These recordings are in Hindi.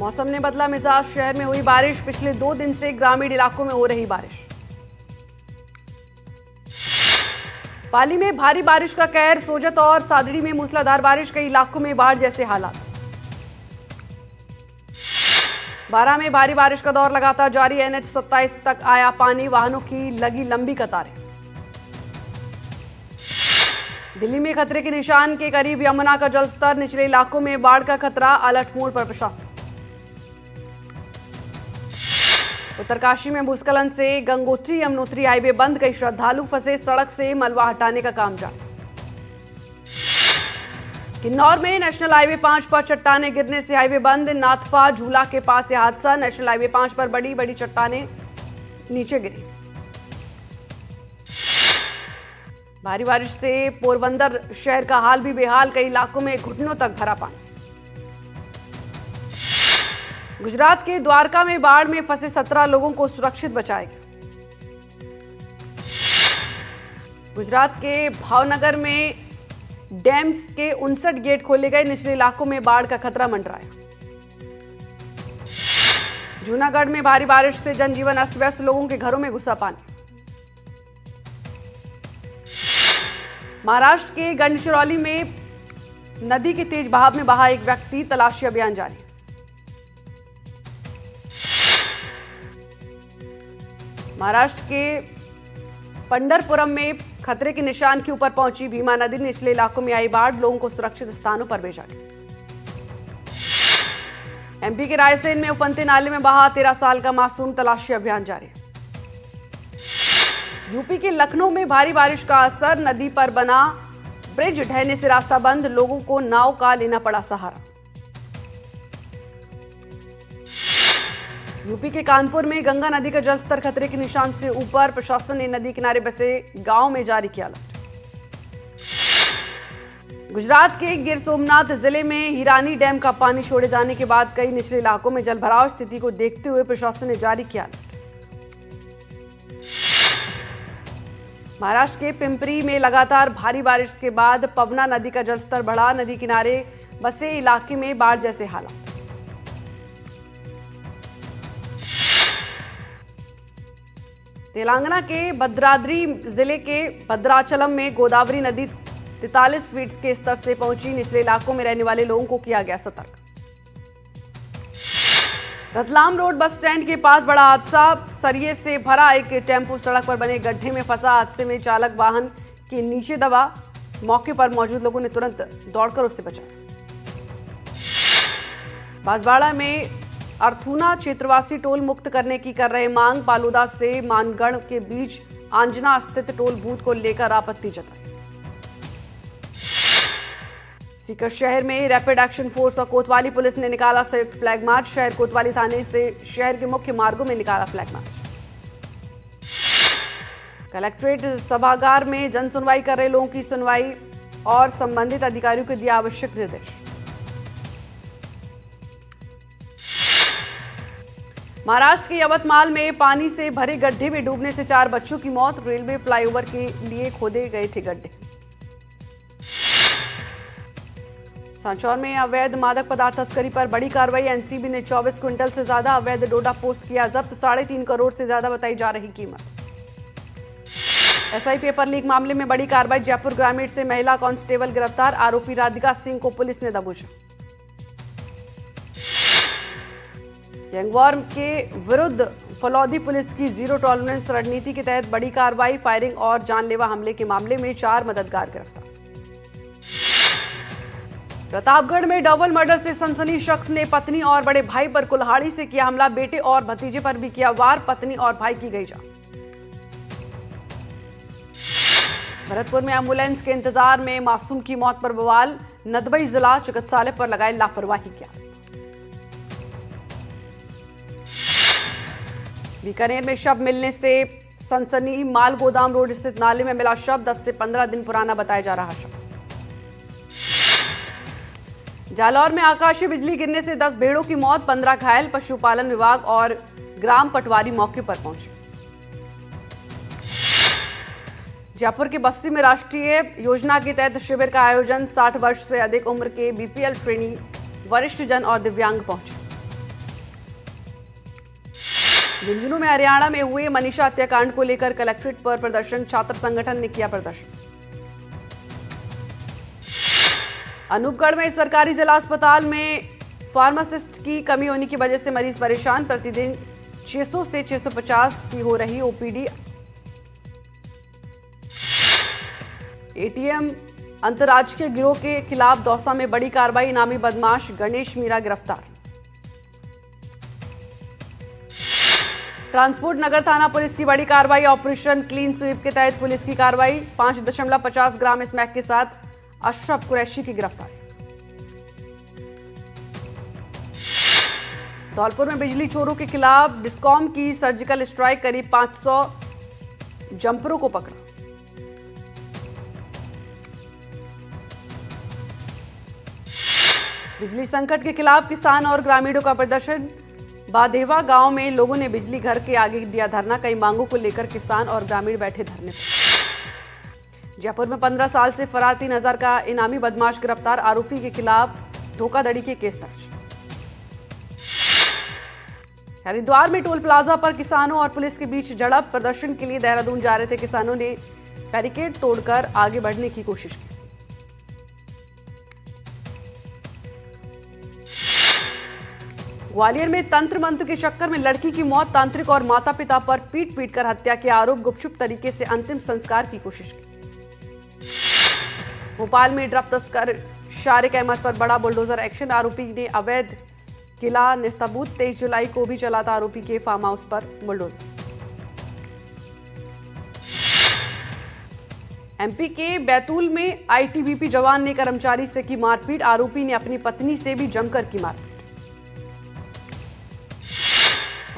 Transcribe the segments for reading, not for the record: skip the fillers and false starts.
मौसम ने बदला मिजाज, शहर में हुई बारिश। पिछले 2 दिन से ग्रामीण इलाकों में हो रही बारिश। पाली में भारी बारिश का कहर, सोजत और सादड़ी में मूसलाधार बारिश, कई इलाकों में बाढ़ जैसे हालात। बारां में भारी बारिश का दौर लगातार जारी, NH 27 तक आया पानी, वाहनों की लगी लंबी कतारें। दिल्ली में खतरे के निशान के करीब यमुना का जलस्तर, निचले इलाकों में बाढ़ का खतरा, अलर्ट मोड पर प्रशासन। उत्तरकाशी में भूस्खलन से गंगोत्री यमुनोत्री हाईवे बंद, कई श्रद्धालु फंसे, सड़क से मलबा हटाने का काम जारी। किन्नौर में नेशनल हाईवे 5 पर चट्टाने गिरने से हाईवे बंद, नाथपा झूला के पास यह हादसा। नेशनल हाईवे 5 पर बड़ी बड़ी चट्टाने नीचे गिरी। भारी बारिश से पोरबंदर शहर का हाल भी बेहाल, कई इलाकों में घुटनों तक भरा पानी। गुजरात के द्वारका में बाढ़ में फंसे 17 लोगों को सुरक्षित बचाया गया। गुजरात के भावनगर में डैम्स के 59 गेट खोले गए, निचले इलाकों में बाढ़ का खतरा मंडराया। जूनागढ़ में भारी बारिश से जनजीवन अस्त व्यस्त, लोगों के घरों में घुसा पानी। महाराष्ट्र के गढ़चिरौली में नदी के तेज बहाव में बहा एक व्यक्ति, तलाशी अभियान जारी। महाराष्ट्र के पंढरपुरम में खतरे के निशान के ऊपर पहुंची भीमा नदी, निचले इलाकों में आई बाढ़, लोगों को सुरक्षित स्थानों पर भेजा गया। MP के रायसेन में उफनते नाले में बहा 13 साल का मासूम, तलाशी अभियान जारी। यूपी के लखनऊ में भारी बारिश का असर, नदी पर बना ब्रिज ढहने से रास्ता बंद, लोगों को नाव का लेना पड़ा सहारा। यूपी के कानपुर में गंगा नदी का जलस्तर खतरे के निशान से ऊपर, प्रशासन ने नदी किनारे बसे गांव में जारी किया अलर्ट। गुजरात के गिर सोमनाथ जिले में हिरानी डैम का पानी छोड़े जाने के बाद कई निचले इलाकों में जलभराव, स्थिति को देखते हुए प्रशासन ने जारी किया अलर्ट। महाराष्ट्र के पिंपरी में लगातार भारी बारिश के बाद पवना नदी का जलस्तर बढ़ा, नदी किनारे बसे इलाके में बाढ़ जैसे हालात। तेलंगाना के भद्राद्री जिले के भद्राचलम में गोदावरी नदी 43 फीट के स्तर से पहुंची, निचले इलाकों में रहने वाले लोगों को किया गया सतर्क। रतलाम रोड बस स्टैंड के पास बड़ा हादसा, सरिये से भरा एक टेम्पो सड़क पर बने गड्ढे में फंसा, हादसे में चालक वाहन के नीचे दबा, मौके पर मौजूद लोगों ने तुरंत दौड़कर उससे बचाया। बांसवाड़ा में अर्थूना क्षेत्रवासी टोल मुक्त करने की कर रहे मांग, पालूदा से मानगढ़ के बीच आंजना स्थित टोल बूथ को लेकर आपत्ति जताई। सीकर शहर में रैपिड एक्शन फोर्स और कोतवाली पुलिस ने निकाला संयुक्त फ्लैग मार्च, शहर कोतवाली थाने से शहर के मुख्य मार्गों में निकाला फ्लैग मार्च। कलेक्ट्रेट सभागार में जन सुनवाई कर रहे लोगों की सुनवाई और संबंधित अधिकारियों को दिया आवश्यक निर्देश। महाराष्ट्र के यवतमाल में पानी से भरे गड्ढे में डूबने से 4 बच्चों की मौत, रेलवे फ्लाईओवर के लिए खोदे गए थे गड्ढे। सांचौर में अवैध मादक पदार्थ तस्करी पर बड़ी कार्रवाई, एनसीबी ने 24 क्विंटल से ज्यादा अवैध डोडा पोस्ट किया जब्त, 3.5 करोड़ से ज्यादा बताई जा रही कीमत। एसआई पेपर लीक मामले में बड़ी कार्रवाई, जयपुर ग्रामीण से महिला कांस्टेबल गिरफ्तार, आरोपी राधिका सिंह को पुलिस ने दबोचा। गैंगवॉर के विरुद्ध फलौदी पुलिस की जीरो टॉलरेंस रणनीति के तहत बड़ी कार्रवाई, फायरिंग और जानलेवा हमले के मामले में 4 मददगार गिरफ्तार। प्रतापगढ़ में डबल मर्डर से सनसनी, शख्स ने पत्नी और बड़े भाई पर कुल्हाड़ी से किया हमला, बेटे और भतीजे पर भी किया वार, पत्नी और भाई की गई जान। भरतपुर में एम्बुलेंस के इंतजार में मासूम की मौत पर बवाल, नदबई जिला चिकित्सालय पर लगाए लापरवाही की आरोप। बीकानेर में शव मिलने से सनसनी, माल गोदाम रोड स्थित नाले में मिला शव, 10 से 15 दिन पुराना बताया जा रहा शव। जालौर में आकाशीय बिजली गिरने से 10 भेड़ों की मौत, 15 घायल, पशुपालन विभाग और ग्राम पटवारी मौके पर पहुंचे। जयपुर के बस्सी में राष्ट्रीय योजना के तहत शिविर का आयोजन, 60 वर्ष से अधिक उम्र के बीपीएल श्रेणी, वरिष्ठ जन और दिव्यांग पहुंचे। झुंझुनू में हरियाणा में हुए मनीषा हत्याकांड को लेकर कलेक्ट्रेट पर प्रदर्शन, छात्र संगठन ने किया प्रदर्शन। अनूपगढ़ में सरकारी जिला अस्पताल में फार्मासिस्ट की कमी होने की वजह से मरीज परेशान, प्रतिदिन 600 से 650 की हो रही ओपीडी। एटीएम अंतर्राज्यीय गिरोह के खिलाफ दौसा में बड़ी कार्रवाई, इनामी बदमाश गणेश मीरा गिरफ्तार। ट्रांसपोर्ट नगर थाना पुलिस की बड़ी कार्रवाई, ऑपरेशन क्लीन स्वीप के तहत पुलिस की कार्रवाई, 5.50 ग्राम स्मैक के साथ अशरफ कुरैशी की गिरफ्तारी। धौलपुर में बिजली चोरों के खिलाफ डिस्कॉम की सर्जिकल स्ट्राइक, करीब 500 जंपरों को पकड़ा। बिजली संकट के खिलाफ किसान और ग्रामीणों का प्रदर्शन, बादेवा गांव में लोगों ने बिजली घर के आगे दिया धरना, कई मांगों को लेकर किसान और ग्रामीण बैठे धरने पर। जयपुर में 15 साल से फरार 3000 का इनामी बदमाश गिरफ्तार, आरोपी के खिलाफ धोखाधड़ी के केस दर्ज। हरिद्वार में टोल प्लाजा पर किसानों और पुलिस के बीच झड़प, प्रदर्शन के लिए देहरादून जा रहे थे किसानों ने बैरिकेड तोड़कर आगे बढ़ने की कोशिश की। ग्वालियर में तंत्र मंत्र के चक्कर में लड़की की मौत, तांत्रिक और माता पिता पर पीट पीटकर हत्या के आरोप, गुपचुप तरीके से अंतिम संस्कार की कोशिश की। भोपाल में ड्रग तस्कर शारिक अहमद पर बड़ा बुलडोजर एक्शन, आरोपी ने अवैध किला निस्ताबूत, 23 जुलाई को भी चला था आरोपी के फार्म हाउस पर बुलडोजर। एमपी के बैतूल में आईटीबीपी जवान ने कर्मचारी से की मारपीट, आरोपी ने अपनी पत्नी से भी जमकर की मारपीट।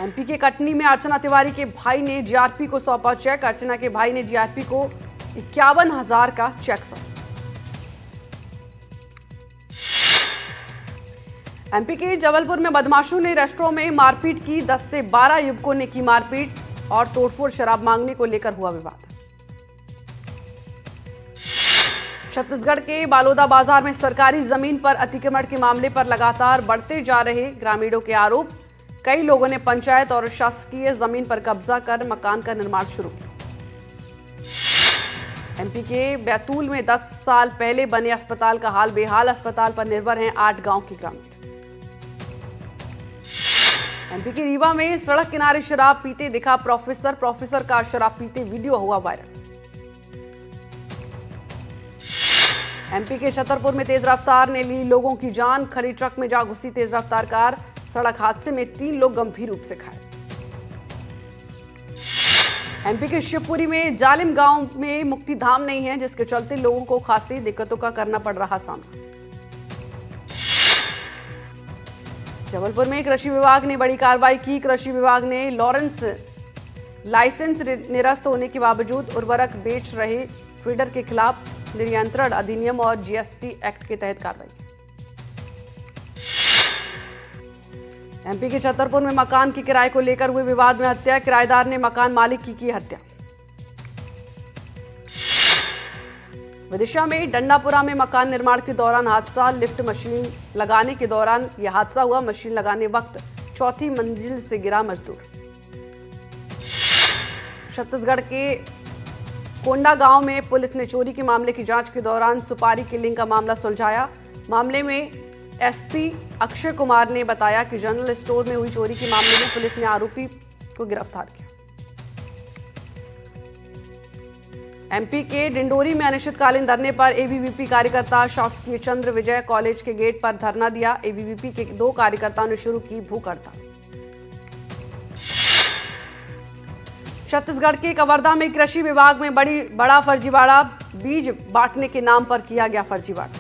एमपी के कटनी में अर्चना तिवारी के भाई ने जीआरपी को सौंपा चेक, अर्चना के भाई ने जीआरपी को 51,000 का चेक सौंपा। एमपी के जबलपुर में बदमाशों ने रेस्टोरेंट में मारपीट की, 10 से 12 युवकों ने की मारपीट और तोड़फोड़, शराब मांगने को लेकर हुआ विवाद। छत्तीसगढ़ के बालोदा बाजार में सरकारी जमीन पर अतिक्रमण के मामले पर लगातार बढ़ते जा रहे ग्रामीणों के आरोप, कई लोगों ने पंचायत और शासकीय जमीन पर कब्जा कर मकान का निर्माण शुरू किया। एमपी के बैतूल में 10 साल पहले बने अस्पताल का हाल बेहाल, अस्पताल पर निर्भर हैं 8 गांव के ग्रामीण। एमपी के रीवा में सड़क किनारे शराब पीते दिखा प्रोफेसर, प्रोफेसर का शराब पीते वीडियो हुआ वायरल। एमपी के छतरपुर में तेज रफ्तार ने ली लोगों की जान, खड़ी ट्रक में जा घुसी तेज रफ्तार कार, सड़क हादसे में 3 लोग गंभीर रूप से घायल। एमपी के शिवपुरी में जालिम गांव में मुक्तिधाम नहीं है, जिसके चलते लोगों को खासी दिक्कतों का करना पड़ रहा सामना। जबलपुर में कृषि विभाग ने बड़ी कार्रवाई की, कृषि विभाग ने लॉरेंस लाइसेंस निरस्त होने के बावजूद उर्वरक बेच रहे फीडर के खिलाफ नियंत्रण अधिनियम और जीएसटी एक्ट के तहत कार्रवाई की। एमपी के छतरपुर में मकान के किराए को लेकर हुए विवाद में हत्या, किराएदार ने मकान मालिक की हत्या। विदिशा में डंडापुरा में मकान निर्माण के दौरान हादसा, लिफ्ट मशीन लगाने के दौरान यह हादसा हुआ, मशीन लगाने वक्त 4थी मंजिल से गिरा मजदूर। छत्तीसगढ़ के कोंडा गांव में पुलिस ने चोरी के मामले की जांच के दौरान सुपारी किलिंग का मामला सुलझाया। मामले में एसपी अक्षय कुमार ने बताया कि जनरल स्टोर में हुई चोरी के मामले में पुलिस ने आरोपी को गिरफ्तार किया। एमपी के डिंडोरी में अनिश्चितकालीन धरने पर एबीवीपी कार्यकर्ता शासकीय चंद्र विजय कॉलेज के गेट पर धरना दिया। एबीवीपी के 2 कार्यकर्ताओं ने शुरू की भूख हड़ताल। छत्तीसगढ़ के कवर्धा में कृषि विभाग में बड़ा फर्जीवाड़ा, बीज बांटने के नाम पर किया गया फर्जीवाड़ा।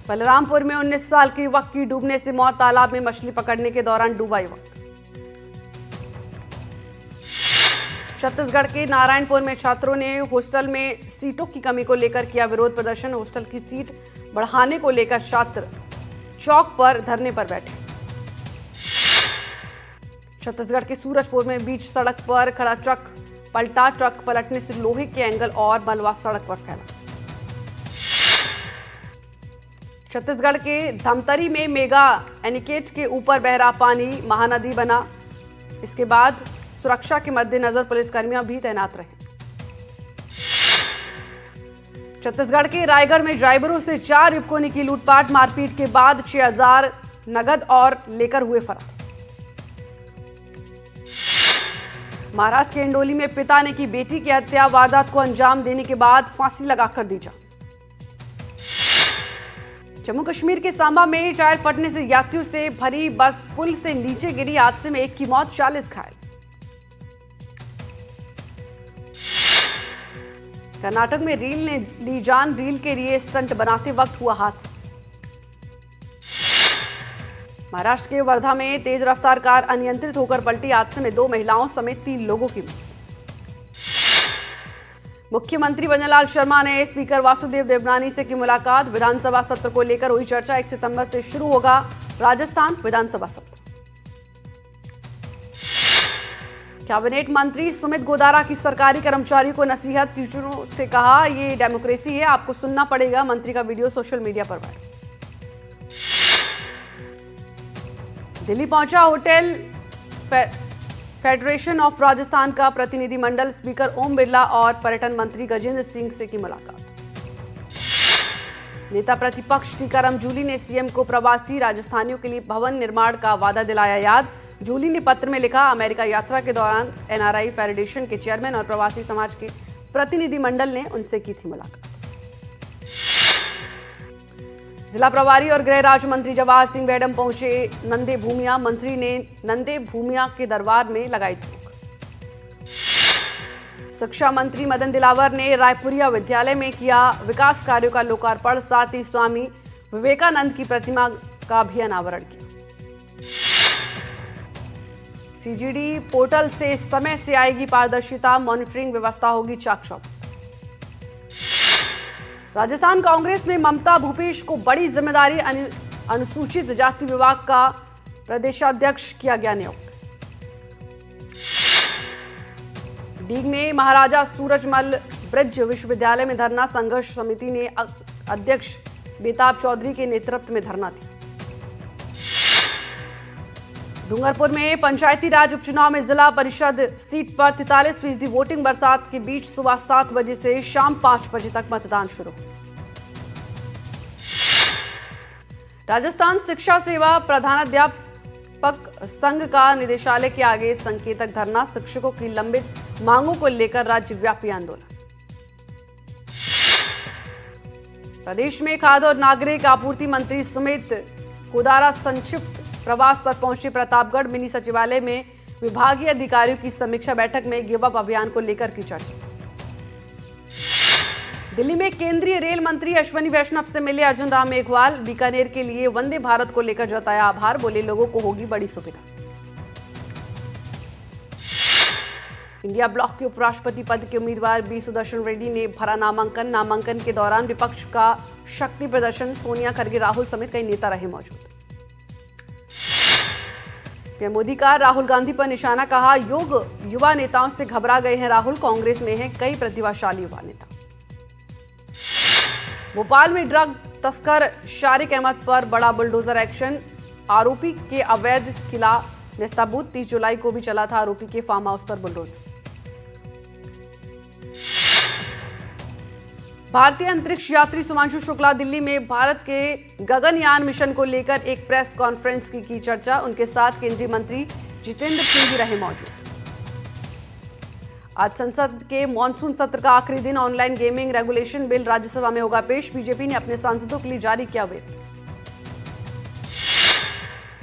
बलरामपुर में 19 साल के युवक की डूबने से मौत, तालाब में मछली पकड़ने के दौरान डूबा युवक। छत्तीसगढ़ के नारायणपुर में छात्रों ने हॉस्टल में सीटों की कमी को लेकर किया विरोध प्रदर्शन, हॉस्टल की सीट बढ़ाने को लेकर छात्र चौक पर धरने पर बैठे। छत्तीसगढ़ के सूरजपुर में बीच सड़क पर खड़ा ट्रक पलटा, ट्रक पलटने से लोहे के एंगल और मलबा सड़क पर फैला। छत्तीसगढ़ के धमतरी में मेगा एनीकट के ऊपर बह रहा पानी महानदी बना। इसके बाद सुरक्षा के मद्देनजर पुलिसकर्मियां भी तैनात रहे। छत्तीसगढ़ के रायगढ़ में ड्राइवरों से 4 युवकों ने की लूटपाट। मारपीट के बाद 6000 नगद और लेकर हुए फरार। महाराष्ट्र के इंडोली में पिता ने की बेटी की हत्या। वारदात को अंजाम देने के बाद फांसी लगाकर दी जान। जम्मू कश्मीर के सांबा में टायर फटने से यात्रियों से भरी बस पुल से नीचे गिरी। हादसे में 1 की मौत, 40 घायल। कर्नाटक में रील ने ली जान। रील के लिए स्टंट बनाते वक्त हुआ हादसा। महाराष्ट्र के वर्धा में तेज रफ्तार कार अनियंत्रित होकर पलटी। हादसे में 2 महिलाओं समेत 3 लोगों की मौत। मुख्यमंत्री बनवारीलाल शर्मा ने स्पीकर वासुदेव देवनानी से की मुलाकात। विधानसभा सत्र को लेकर हुई चर्चा। 1 सितंबर से शुरू होगा राजस्थान विधानसभा सत्र। कैबिनेट मंत्री सुमित गोदारा की सरकारी कर्मचारियों को नसीहत। टीचरों से कहा, ये डेमोक्रेसी है, आपको सुनना पड़ेगा। मंत्री का वीडियो सोशल मीडिया पर वायरल। दिल्ली पहुंचा होटल फेडरेशन ऑफ राजस्थान का प्रतिनिधिमंडल। स्पीकर ओम बिरला और पर्यटन मंत्री गजेंद्र सिंह से की मुलाकात। नेता प्रतिपक्ष टीकाराम जूली ने सीएम को प्रवासी राजस्थानियों के लिए भवन निर्माण का वादा दिलाया याद। जूली ने पत्र में लिखा, अमेरिका यात्रा के दौरान एनआरआई फेडरेशन के चेयरमैन और प्रवासी समाज के प्रतिनिधिमंडल ने उनसे की थी मुलाकात। जिला प्रभारी और गृह राज्य मंत्री जवाहर सिंह बेडम पहुंचे नंदे भूमिया। मंत्री ने नंदे भूमिया के दरबार में लगाई थूक। शिक्षा मंत्री मदन दिलावर ने रायपुरिया विद्यालय में किया विकास कार्यों का लोकार्पण। साथ ही स्वामी विवेकानंद की प्रतिमा का भी अनावरण किया। सीजीडी पोर्टल से समय से आएगी पारदर्शिता। मॉनिटरिंग व्यवस्था होगी चाक-चौबंद। राजस्थान कांग्रेस में ममता भूपेश को बड़ी जिम्मेदारी। अनुसूचित जाति विभाग का प्रदेशाध्यक्ष किया गया नियुक्त। डीग में महाराजा सूरजमल ब्रिज विश्वविद्यालय में धरना। संघर्ष समिति ने अध्यक्ष बेताब चौधरी के नेतृत्व में धरना दिया। डूंगरपुर में पंचायती राज उपचुनाव में जिला परिषद सीट पर 43% वोटिंग। बरसात के बीच सुबह 7 बजे से शाम 5 बजे तक मतदान शुरू। राजस्थान शिक्षा सेवा प्रधानाध्यापक संघ का निदेशालय के आगे संकेतक धरना। शिक्षकों की लंबित मांगों को लेकर राज्यव्यापी आंदोलन। प्रदेश में खाद्य और नागरिक आपूर्ति मंत्री सुमित गोदारा संक्षिप्त प्रवास पर पहुंचे प्रतापगढ़। मिनी सचिवालय में विभागीय अधिकारियों की समीक्षा बैठक में गिव अप अभियान को लेकर की चर्चा। दिल्ली में केंद्रीय रेल मंत्री अश्विनी वैष्णव से मिले अर्जुन राम मेघवाल। बीकानेर के लिए वंदे भारत को लेकर जताया आभार। बोले, लोगों को होगी बड़ी सुविधा। इंडिया ब्लॉक के उपराष्ट्रपति पद के उम्मीदवार बी सुदर्शन रेड्डी ने भरा नामांकन। नामांकन के दौरान विपक्ष का शक्ति प्रदर्शन। सोनिया, खरगे, राहुल समेत कई नेता रहे मौजूद। पीएम मोदी का राहुल गांधी पर निशाना। कहा, युवा नेताओं से घबरा गए हैं राहुल। कांग्रेस में हैं कई प्रतिभाशाली युवा नेता। भोपाल में ड्रग तस्कर शारिक अहमद पर बड़ा बुलडोजर एक्शन। आरोपी के अवैध किला नेस्ताबूत। 30 जुलाई को भी चला था आरोपी के फार्म हाउस पर बुलडोजर। भारतीय अंतरिक्ष यात्री सुमांशु शुक्ला दिल्ली में भारत के गगनयान मिशन को लेकर एक प्रेस कॉन्फ्रेंस की चर्चा। उनके साथ केंद्रीय मंत्री जितेंद्र सिंह भी रहे मौजूद। आज संसद के मॉनसून सत्र का आखिरी दिन। Online gaming regulation bill Rajya Sabha में होगा पेश। बीजेपी ने अपने सांसदों के लिए जारी किया व्हिप।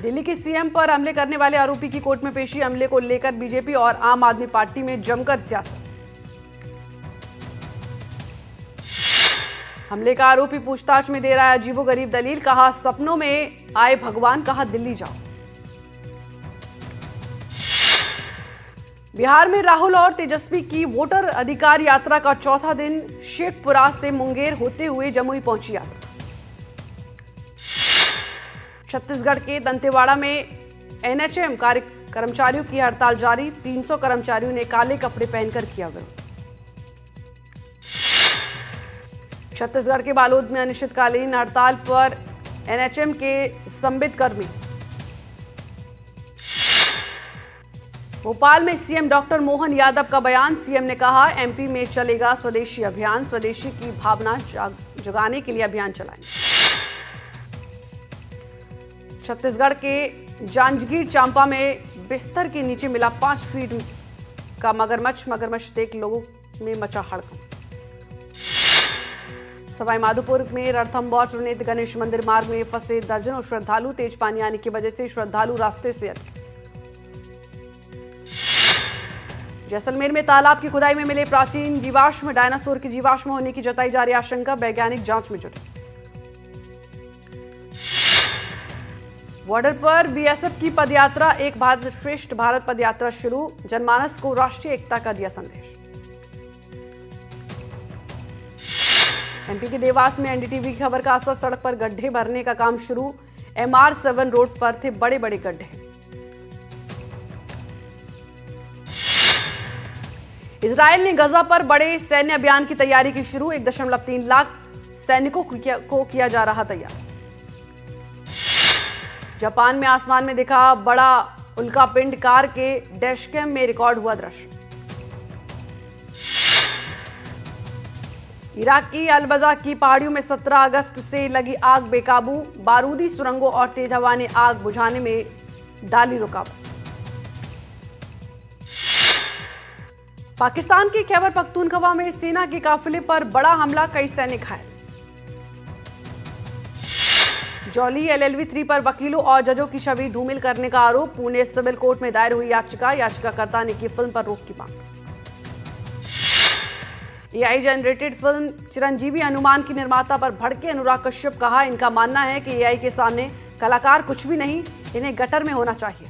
दिल्ली के सीएम पर हमले करने वाले आरोपी की कोर्ट में पेशी। हमले को लेकर बीजेपी और आम आदमी पार्टी में जमकर सियासत। हमले का आरोपी पूछताछ में दे रहा है अजीबोगरीब दलील। कहा, सपनों में आए भगवान, कहा दिल्ली जाओ। बिहार में राहुल और तेजस्वी की वोटर अधिकार यात्रा का चौथा दिन। शेखपुरा से मुंगेर होते हुए जमुई पहुंची यात्रा। छत्तीसगढ़ के दंतेवाड़ा में एनएचएम कर्मचारियों की हड़ताल जारी। 300 कर्मचारियों ने काले कपड़े पहनकर किया विरोध। छत्तीसगढ़ के बालोद में अनिश्चितकालीन हड़ताल पर एनएचएम के संबित कर्मी। भोपाल में सीएम डॉक्टर मोहन यादव का बयान। सीएम ने कहा एमपी में चलेगा स्वदेशी अभियान, स्वदेशी की भावना जगाने के लिए अभियान चलाएंगे। छत्तीसगढ़ के जांजगीर चांपा में बिस्तर के नीचे मिला 5 फीट का मगरमच्छ देख लोगों में मचा हड़कंप। सवाईमाधोपुर में रणथंभौर प्रणीत गणेश मंदिर मार्ग में फंसे दर्जनों श्रद्धालु। तेज पानी आने की वजह से श्रद्धालु रास्ते से अटके। जैसलमेर में तालाब की खुदाई में मिले प्राचीन जीवाश्म, डायनासोर की जीवाश्म होने की जताई जा रही आशंका। वैज्ञानिक जांच में जुटे। बॉर्डर पर बीएसएफ की पदयात्रा, एक भारत श्रेष्ठ भारत पदयात्रा शुरू। जनमानस को राष्ट्रीय एकता का दिया संदेश। एमपी के देवास में एनडीटीवी की खबर का असर, सड़क पर गड्ढे भरने का काम शुरू। MR7 रोड पर थे बड़े बड़े गड्ढे। इजरायल ने गजा पर बड़े सैन्य अभियान की तैयारी की शुरू। 1.3 लाख सैनिकों को किया जा रहा तैयार। जापान में आसमान में दिखा बड़ा उल्कापिंड, कार के डैशकैम में रिकॉर्ड हुआ दृश्य। इराक की अलबजा की पहाड़ियों में 17 अगस्त से लगी आग बेकाबू। बारूदी सुरंगों और तेज हवा ने आग बुझाने में डाली रुकावट। पाकिस्तान के खैबर पख्तूनख्वा में सेना के काफिले पर बड़ा हमला, कई सैनिक घायल। जौली LLB 3 पर वकीलों और जजों की छवि धूमिल करने का आरोप। पुणे सिविल कोर्ट में दायर हुई याचिकाकर्ता ने की फिल्म पर रोक की मांग। AI generated film Chiranjeevi Hanuman की निर्माता पर भड़के अनुराग कश्यप। कहा इनका मानना है कि AI के सामने कलाकार कुछ भी नहीं, इन्हें गटर में होना चाहिए।